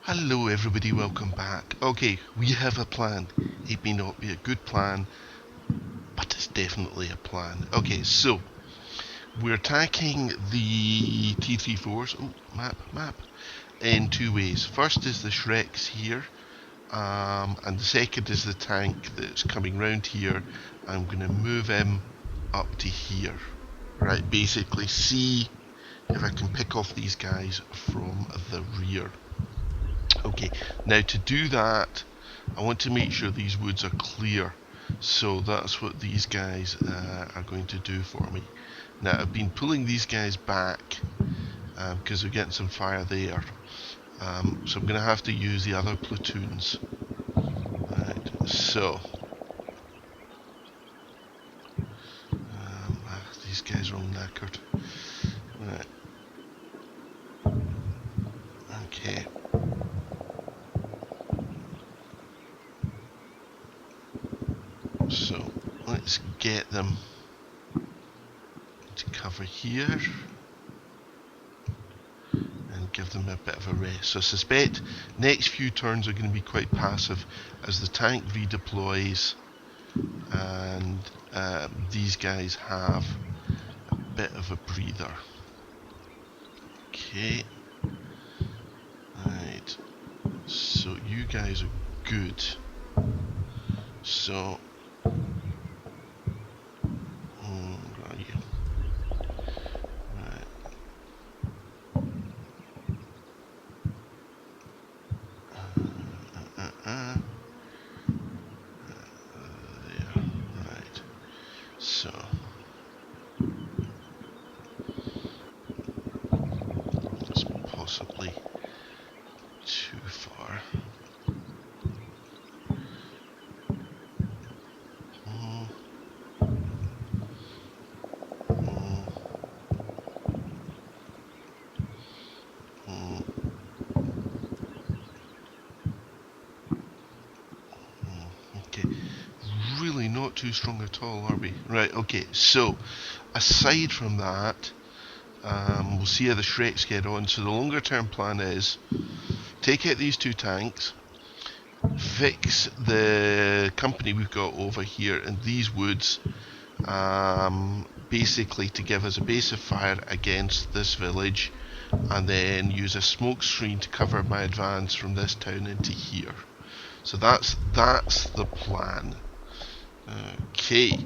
Hello everybody, welcome back. Okay, we have a plan. It may not be a good plan, but it's definitely a plan. Okay, so we're attacking the T-34s, map, in two ways. First is the Shreks here, and the second is the tank that's coming round here. I'm going to move him up to here. Right, basically see if I can pick off these guys from the rear. Okay, now to do that, I want to make sure these woods are clear. So that's what these guys are going to do for me. Now I've been pulling these guys back because we're getting some fire there. So I'm going to have to use the other platoons. Right, so these guys are all knackered. Right. Okay. So let's get them to cover here and give them a bit of a rest. So I suspect next few turns are going to be quite passive as the tank redeploys and these guys have a bit of a breather. Okay. Right. So you guys are good. So where are you? Right. There. Right. So that's possibly too far. Okay, really not too strong at all, are we? Right, okay, so aside from that, we'll see how the Shreks get on. So the longer term plan is take out these two tanks, fix the company we've got over here in these woods, basically to give us a base of fire against this village, and then use a smoke screen to cover my advance from this town into here. So that's the plan. Okay.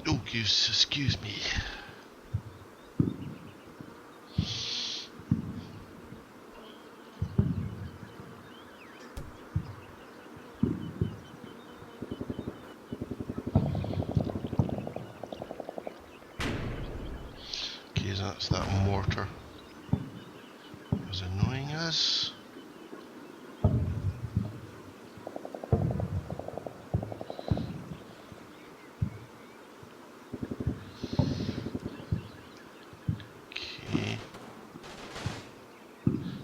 Oh, excuse me. Okay, that's that mortar. It was annoying us. Okay.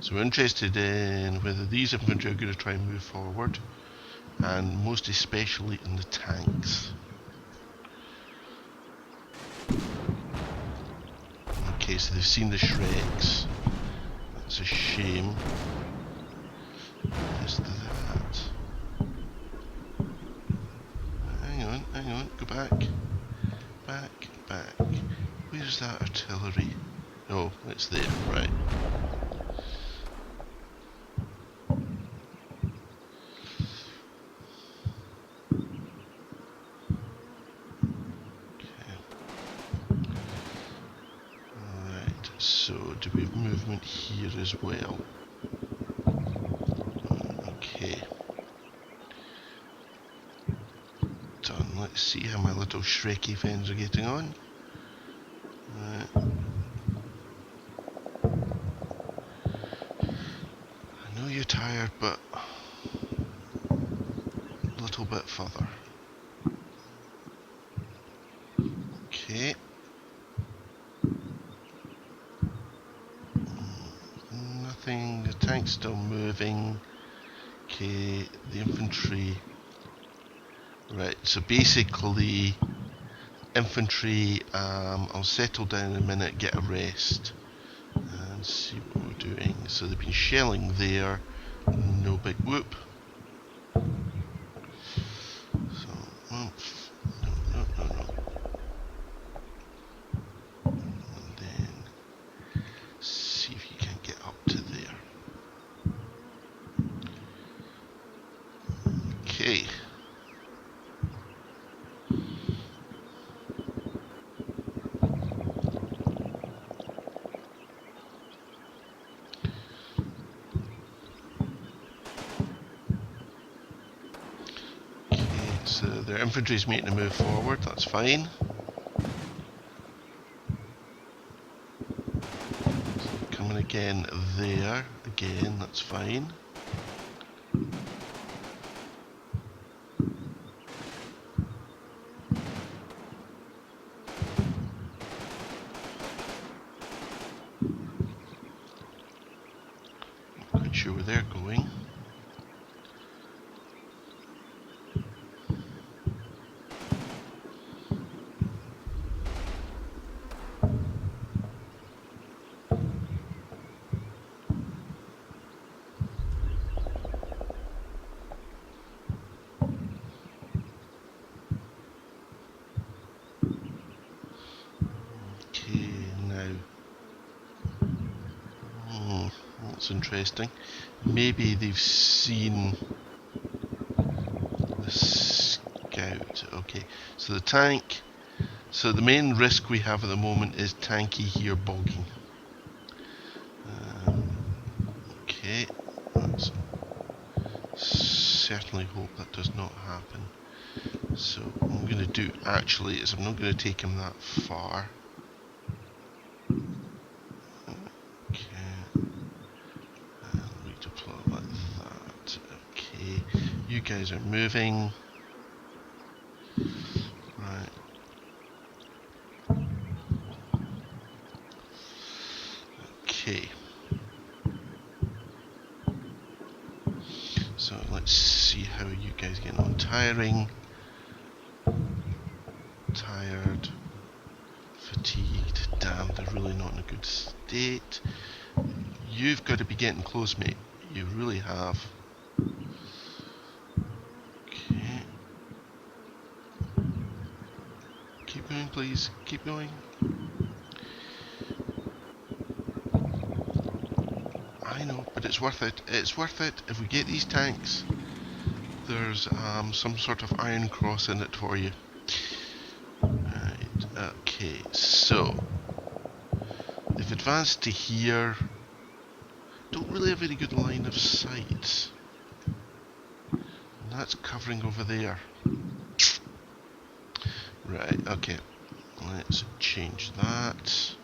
So we're interested in whether these infantry are going to try and move forward, and most especially in the tanks. Okay, so they've seen the Shreks. That's a shame. Is that? Hang on, go back. Back. Where's that artillery? Oh, it's there, right. So, do we have movement here as well? Okay. Done. Let's see how my little Shreky friends are getting on. I know you're tired, but a little bit further. Okay. Nothing. The tank's still moving. Okay, the infantry. Right, so basically, infantry, I'll settle down in a minute, get a rest, and see what we're doing. So they've been shelling there, No big whoop. So, no. And then see if you can get up to there. Okay. So their infantry's making a move forward, that's fine. So coming again there, again, that's fine. Not quite sure where they're going. That's interesting. Maybe they've seen the scout. Okay, so the tank. So the main risk we have at the moment is tanky here bogging. Okay, let's certainly hope that does not happen. So what I'm going to do actually is I'm not going to take him that far. You guys are moving. Right. Okay. So let's see how you guys get on. Tiring. Tired. Fatigued. Damn, they're really not in a good state. You've got to be getting close, mate. You really have. Okay. Keep going, please. Keep going. I know, but it's worth it. It's worth it. If we get these tanks, there's some sort of iron cross in it for you. Right. Okay. So they've advanced to here. Don't really have a very good line of sight. And that's covering over there. Right, okay. Let's change that.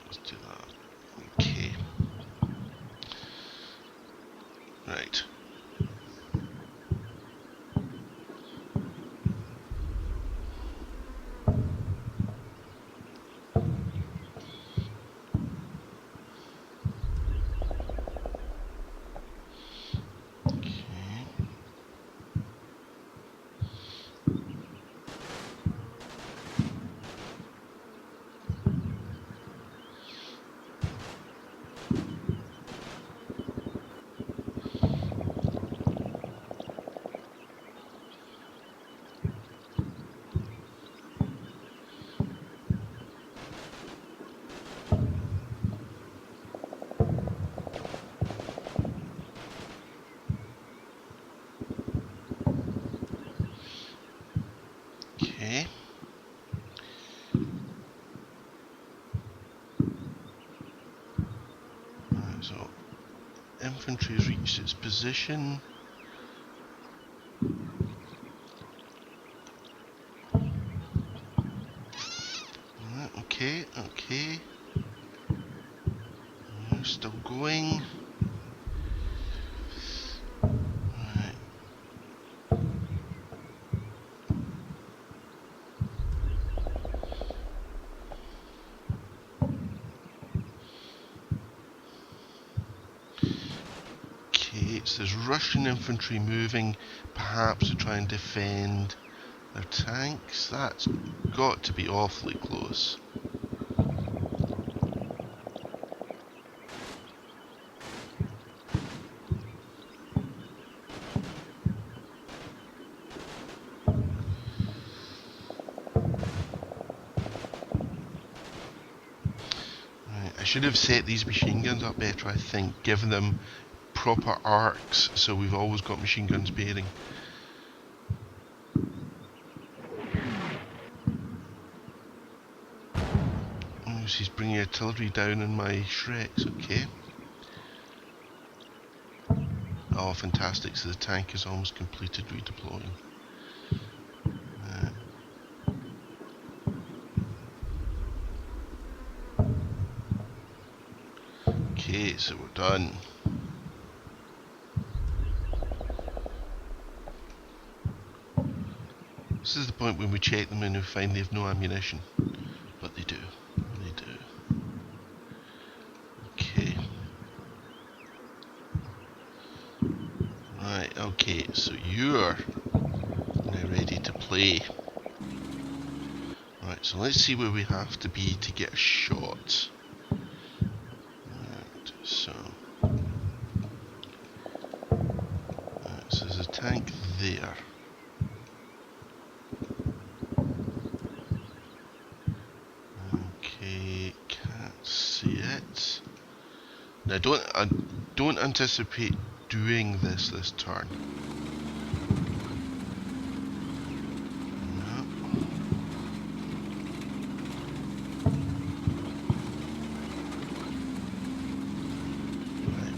Let's do that. Okay. Right. Okay. Right, so infantry's reached its position. Right, okay, okay. We're still going. Right. Okay, so there's Russian infantry moving, perhaps to try and defend their tanks. That's got to be awfully close. I should have set these machine guns up better, I think, given them proper arcs, so we've always got machine guns bearing. Oh, she's bringing artillery down on my Shreks, okay. Oh, fantastic, so the tank is almost completed redeploying. Okay, so we're done. This is the point when we check them and we find they have no ammunition. But they do. They do. Okay. Right, okay, so you're now ready to play. Right, so let's see where we have to be to get a shot. Right, so there's a tank there. Okay, can't see it. Now I don't anticipate doing this turn. No. Right.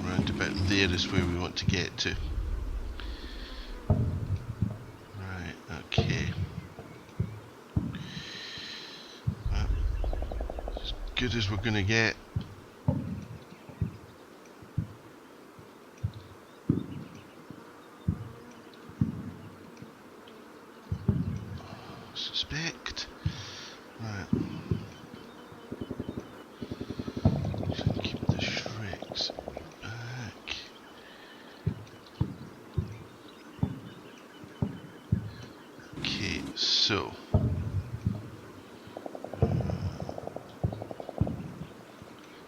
Round about there is where we want to get to. Right, okay. As good as we're gonna get. Suspect. Right. Keep the Shreks back. Okay, so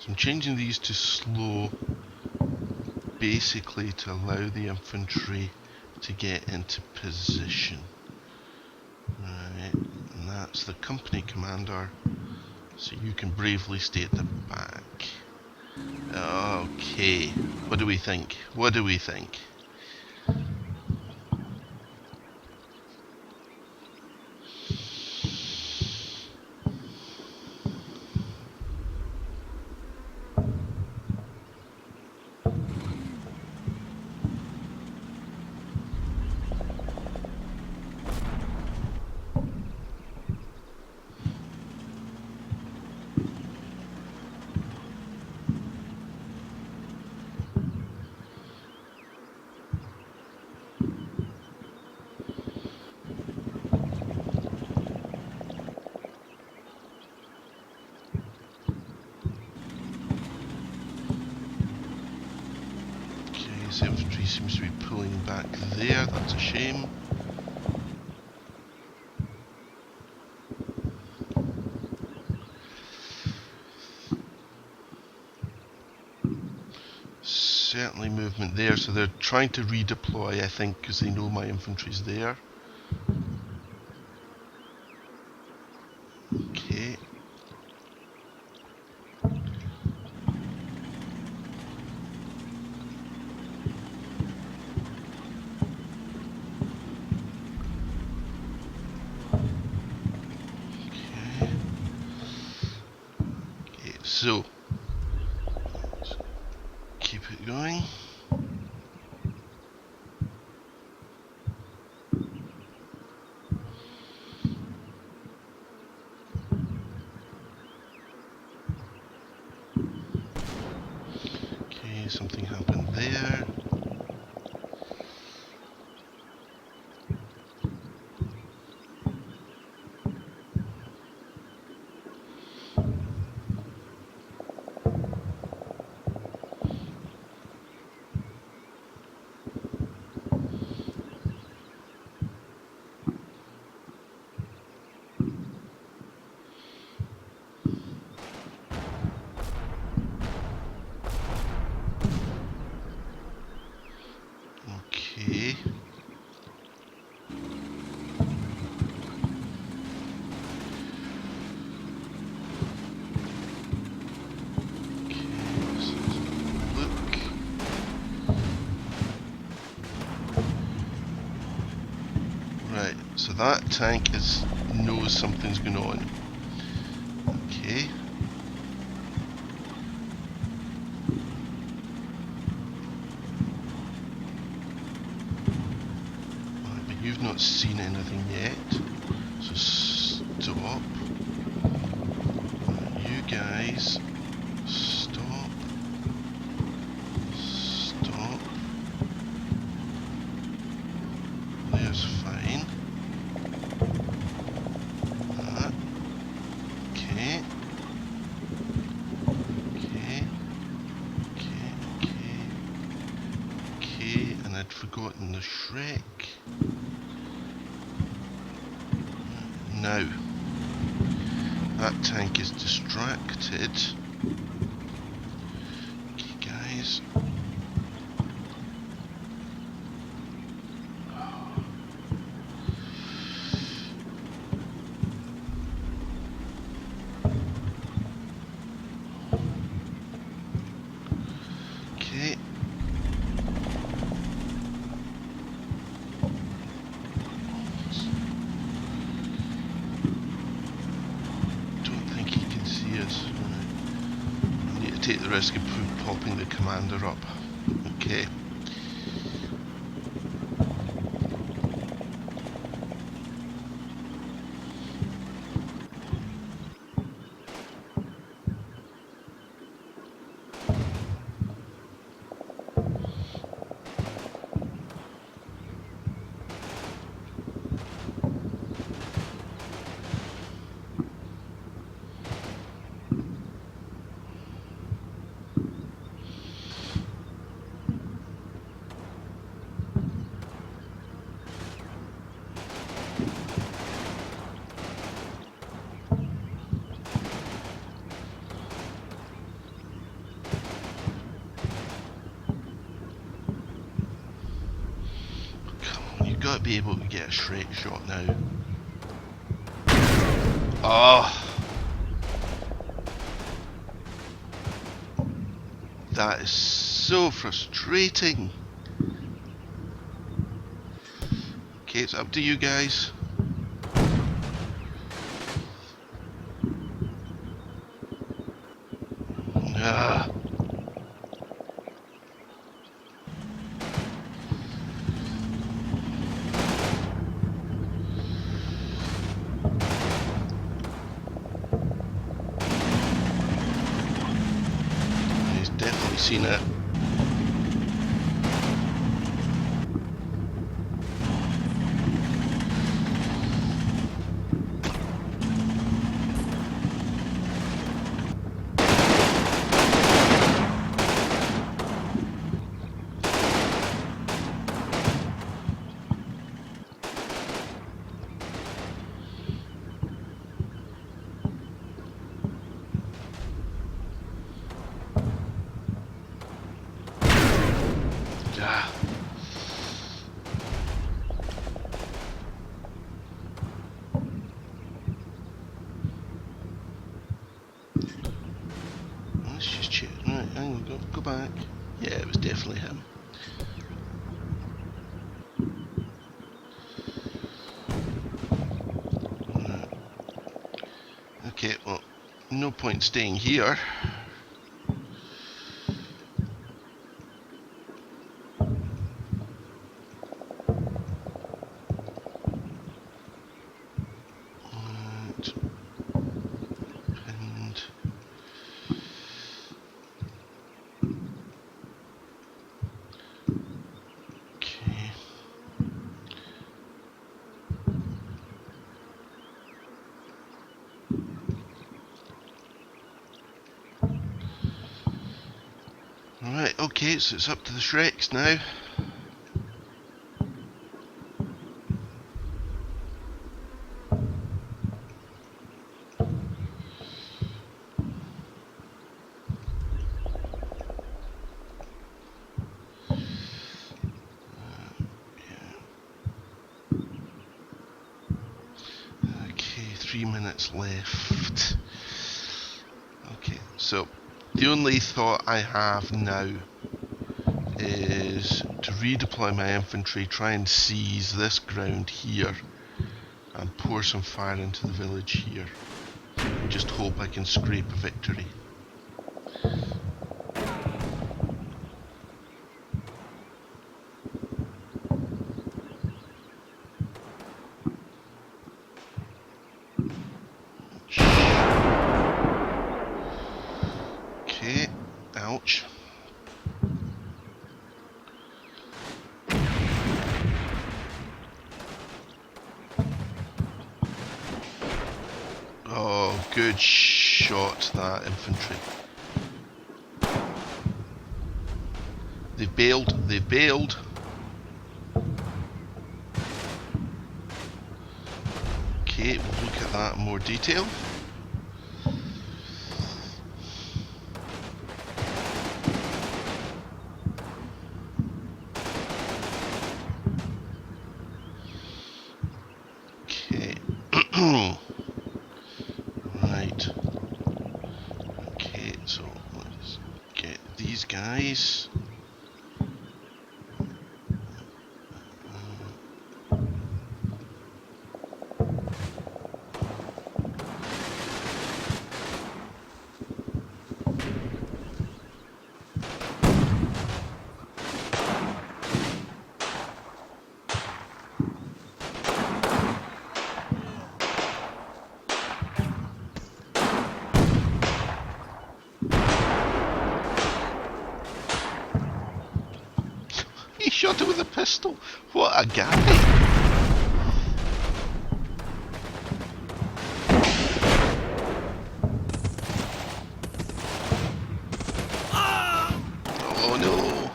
I'm changing these to slow, basically to allow the infantry to get into position. Right, and that's the company commander, so you can bravely stay at the back. Okay, what do we think? What do we think? The infantry seems to be pulling back there, that's a shame. Certainly movement there, so they're trying to redeploy, I think, because they know my infantry's there. Okay. So, let's keep it going. Okay, something happened there. that tank knows something's going on. Okay. Right, but you've not seen anything yet. So stop. You guys, stop. Stop. There's fine. That. Okay. Okay. Okay. Okay. Okay. And I'd forgotten the Shrek. Now, that tank is distracted. Okay, guys. Okay. Take the risk of popping the commander up. Okay. You've got to be able to get a Shrek shot now. Oh! That is so frustrating. Okay, it's up to you guys. Ah. He's definitely seen it. Ah. Let's just check. Right, hang on, go back. Yeah, it was definitely him. Right. Okay, well, no point staying here. Right, okay, so it's up to the Shreks now. Okay, 3 minutes left. Okay, so the only thought I have now is to redeploy my infantry, try and seize this ground here, and pour some fire into the village here. Just hope I can scrape a victory. Okay, ouch. Oh, good shot, that infantry. They've bailed, they've bailed. Okay, we'll look at that in more detail. Okay. Right. Okay, so let's get these guys. He shot it with a pistol. What a guy. Oh no.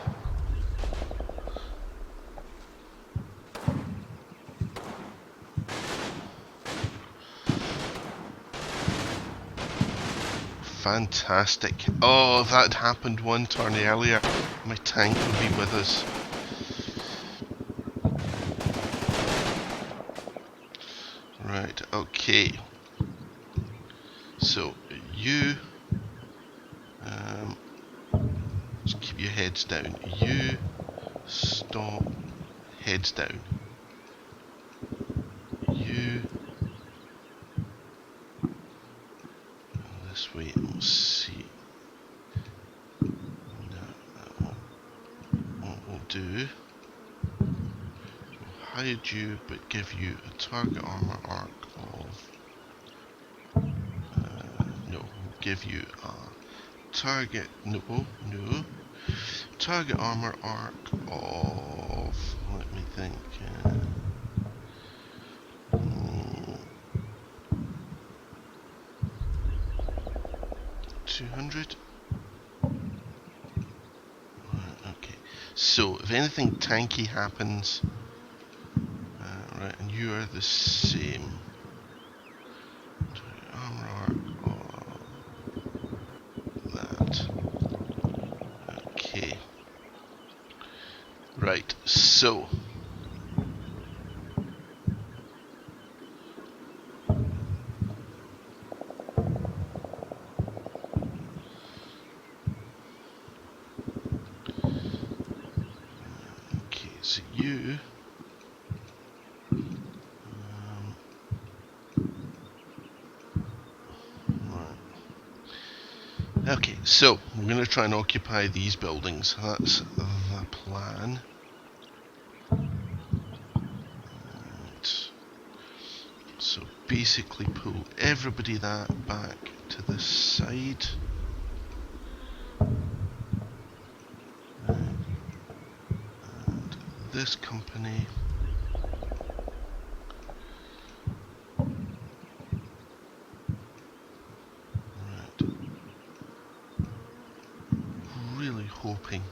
Fantastic. Oh, if that happened one turn earlier, my tank would be with us. Right, okay. So, you... just keep your heads down. You stop, heads down. You... this way, and we'll see. What we'll do... we'll hide you, but give you a target armor arc of... no, we'll give you a target... no, target armor arc of... let me think... 200. Okay, so if anything tanky happens, right, and you are the same. Armor arc of that. Okay. Right, so so you right. Okay, so we're going to try and occupy these buildings. That's the plan. Right. So basically pull everybody that back to this side. This company right, really hoping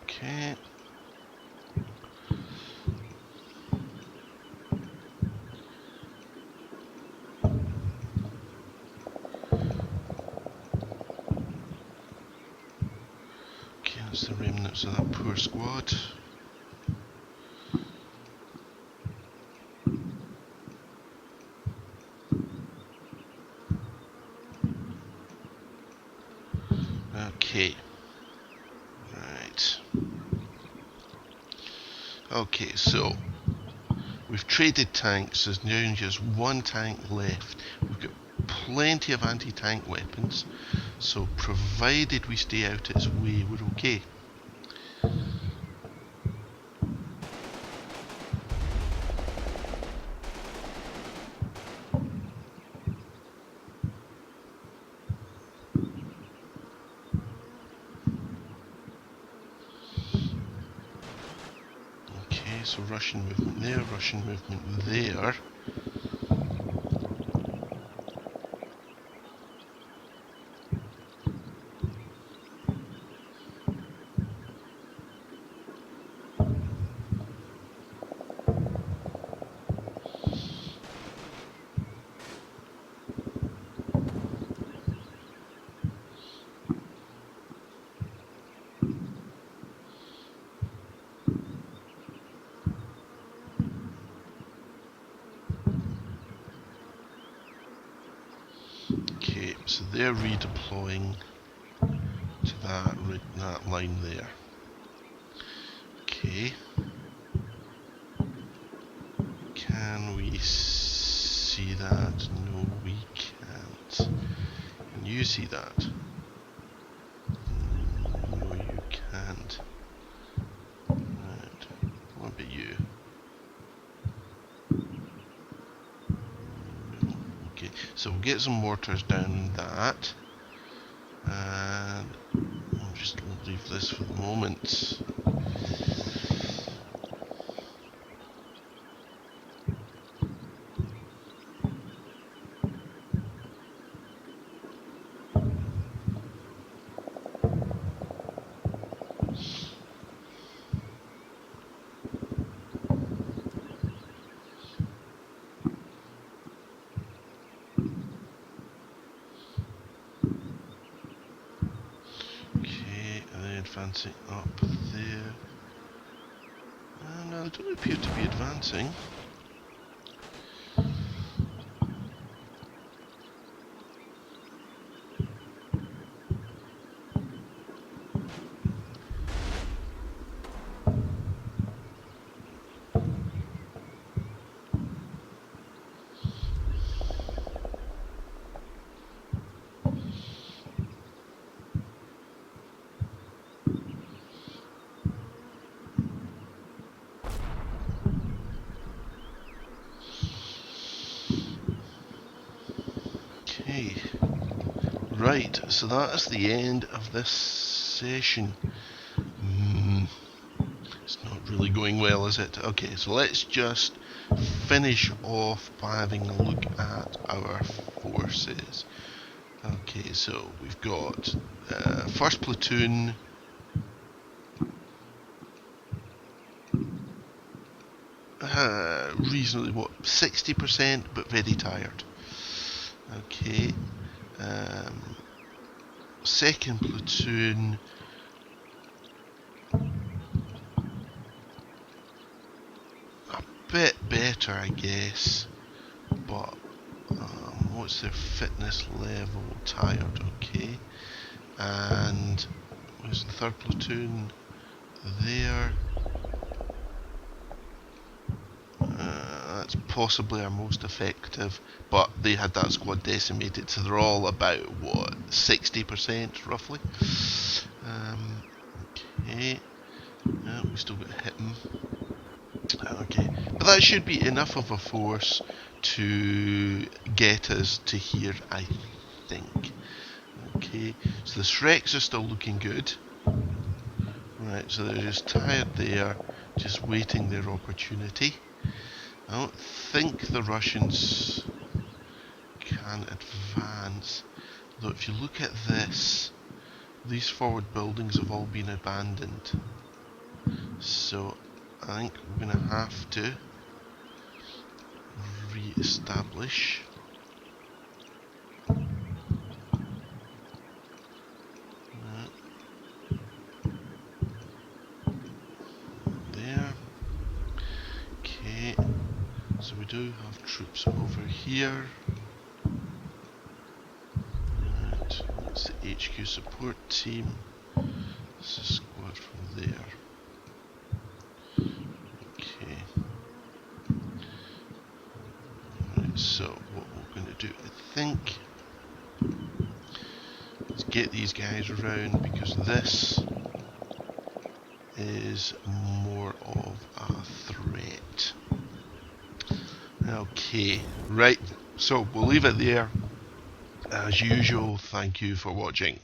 okay. That's the remnants of that poor squad. Okay. Okay, so we've traded tanks. There's now just one tank left. We've got plenty of anti-tank weapons, so provided we stay out its way, we're okay. Okay, so Russian movement there, Russian movement there. Okay, so they're redeploying to that line there. Okay. Can we see that? No, we can't. Can you see that? No, you can't. Right. What about you? No. Okay, so we'll get some mortars down that. And I'll just leave this for the moment. Okay, and then advancing up there. No, they don't appear to be advancing. Okay. Right, so that is the end of this session. It's not really going well, is it? Okay, so let's just finish off by having a look at our forces. Okay, so we've got first platoon. Reasonably, 60%, but very tired. Okay. Second platoon. A bit better, I guess. But what's their fitness level? Tired, okay. And where's the third platoon? There. That's possibly our most effective, but they had that squad decimated, so they're all about, what, 60% roughly? Okay. We still got to hit them. Okay, but that should be enough of a force to get us to here, I think. Okay, so the Shreks are still looking good. Right, so they're just tired there, just waiting their opportunity. I don't think the Russians can advance, though if you look at this, these forward buildings have all been abandoned. So I think we're going to have to re-establish. There. Okay. So we do have troops over here. Right. That's the HQ support team. This is a squad from there. think. Let's get these guys around because this is more of a threat. Okay, right, so we'll leave it there. As usual, thank you for watching.